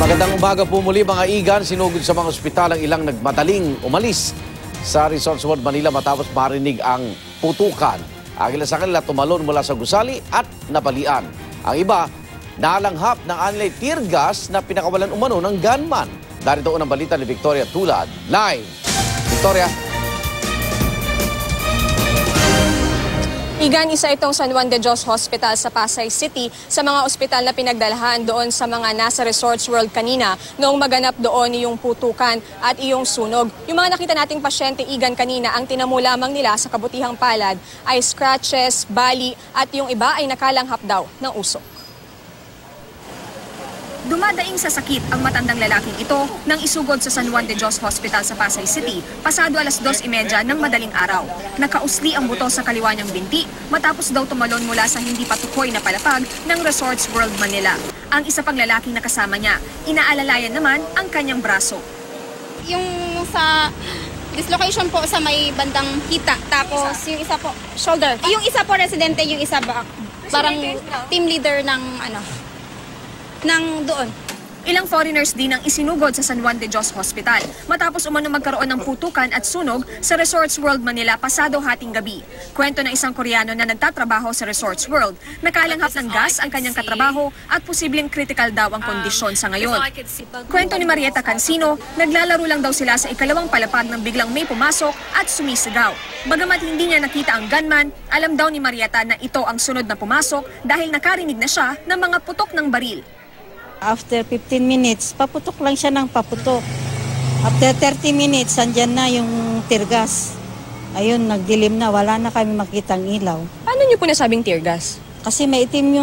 Magandang umaga po muli mga igan. Sinugod sa mga ospital ang ilang nagmadaling umalis sa Resorts World Manila matapos marinig ang putukan. Ang ilan sa kanila tumalon mula sa gusali at nabalian. Ang iba, nalanghap ng anilay tear gas na pinakawalan umano ng gunman. Darito ang balita ni Victoria Tulad. Live! Victoria. Igan, isa itong San Juan de Dios Hospital sa Pasay City sa mga ospital na pinagdalahan doon sa mga nasa Resorts World kanina noong maganap doon yung putukan at iyong sunog. Yung mga nakita nating pasyente, Igan, kanina, ang tinamo lamang nila sa kabutihang palad ay scratches, bali at yung iba ay nakalanghap daw ng usok. Dumadaing sa sakit ang matandang lalaking ito nang isugod sa San Juan de Dios Hospital sa Pasay City pasado alas 2:30 ng madaling araw. Nakausli ang buto sa kaliwa niyang binti matapos daw tumalon mula sa hindi patukoy na palapag ng Resorts World Manila. Ang isa pang lalaking nakasama niya, inaalalayan naman ang kanyang braso. Yung sa dislocation po sa may bandang hita, tapos yung isa po shoulder. Yung isa po residente, yung isa parang team leader ng doon. Ilang foreigners din ang isinugod sa San Juan de Dios Hospital matapos umano magkaroon ng putukan at sunog sa Resorts World Manila pasado hating gabi. Kwento ng isang Koreano na nagtatrabaho sa Resorts World, nakalanghap ng gas ang kanyang katrabaho at posibleng critical daw ang kondisyon sa ngayon. Kwento ni Marieta Cancino, naglalaro lang daw sila sa ikalawang palapag nang biglang may pumasok at sumisigaw. Bagamat hindi niya nakita ang gunman, alam daw ni Marieta na ito ang sunod na pumasok dahil nakarinig na siya ng mga putok ng baril. After 15 minutes, paputok lang siya ng paputok. After 30 minutes, andyan na yung tear gas. Ayun, nagdilim na. Wala na kami makitang ilaw. Paano niyo po nasabing tear gas? Kasi maitim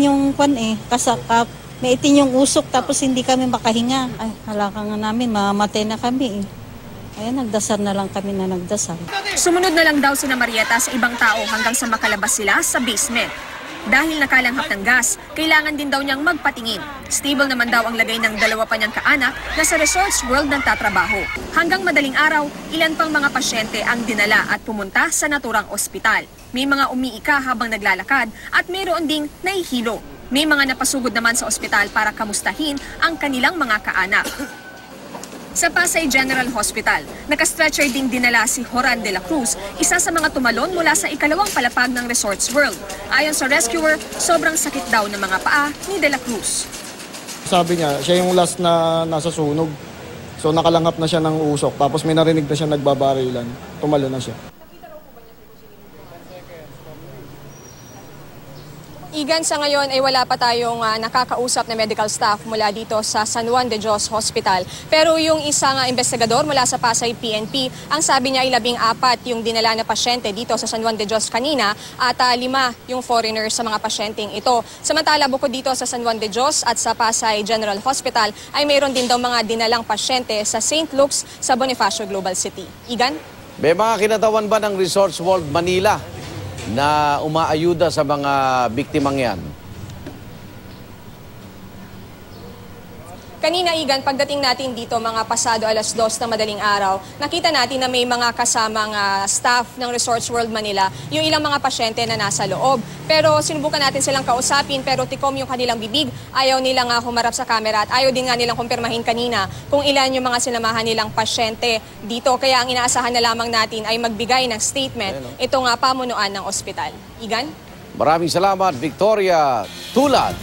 yung kwan eh. Kasakap, maitim yung usok tapos hindi kami makahinga. Ay, halaka nga namin, mamamatay na kami eh. Ayun, nagdasal na lang kami na nagdasal. Sumunod na lang daw sina Marieta sa ibang tao hanggang sa makalabas sila sa basement. Dahil nakalanghap ng gas, kailangan din daw niyang magpatingin. Stable naman daw ang lagay ng dalawa pa niyang kaanak na sa Resorts World nagtatrabaho. Hanggang madaling araw, ilan pang mga pasyente ang dinala at pumunta sa naturang ospital. May mga umiika habang naglalakad at mayroon ding nahihilo. May mga napasugod naman sa ospital para kamustahin ang kanilang mga kaanak. Sa Pasay General Hospital, nakastretcher ding dinala si Joran de la Cruz, isa sa mga tumalon mula sa ikalawang palapag ng Resorts World. Ayon sa rescuer, sobrang sakit daw ng mga paa ni de la Cruz. Sabi niya, siya yung last na nasa sunog. So nakalanghap na siya ng usok, tapos may narinig na siya nagbabarilan. Tumalo na siya. Igan, sa ngayon ay wala pa tayong nakakausap na medical staff mula dito sa San Juan de Dios Hospital. Pero yung isang investigador mula sa Pasay PNP, ang sabi niya ay 14 yung dinala na pasyente dito sa San Juan de Dios kanina at 5 yung foreigners sa mga pasyenteng ito. Samantala, bukod dito sa San Juan de Dios at sa Pasay General Hospital ay mayroon din daw mga dinalang pasyente sa St. Luke's sa Bonifacio Global City. Igan? May mga kinatawan ba ng Resorts World Manila na umaayuda sa mga biktimang yan? Kanina, Igan, pagdating natin dito mga pasado alas 2 na madaling araw, nakita natin na may mga kasamang staff ng Resorts World Manila, yung ilang mga pasyente na nasa loob. Pero sinubukan natin silang kausapin, pero tikom yung kanilang bibig, ayaw nilang humarap sa camera at ayaw din nga nilang kumpirmahin kanina kung ilan yung mga sinamahan nilang pasyente dito. Kaya ang inaasahan na lamang natin ay magbigay ng statement itong pamunuan ng ospital. Igan? Maraming salamat, Victoria Tulad.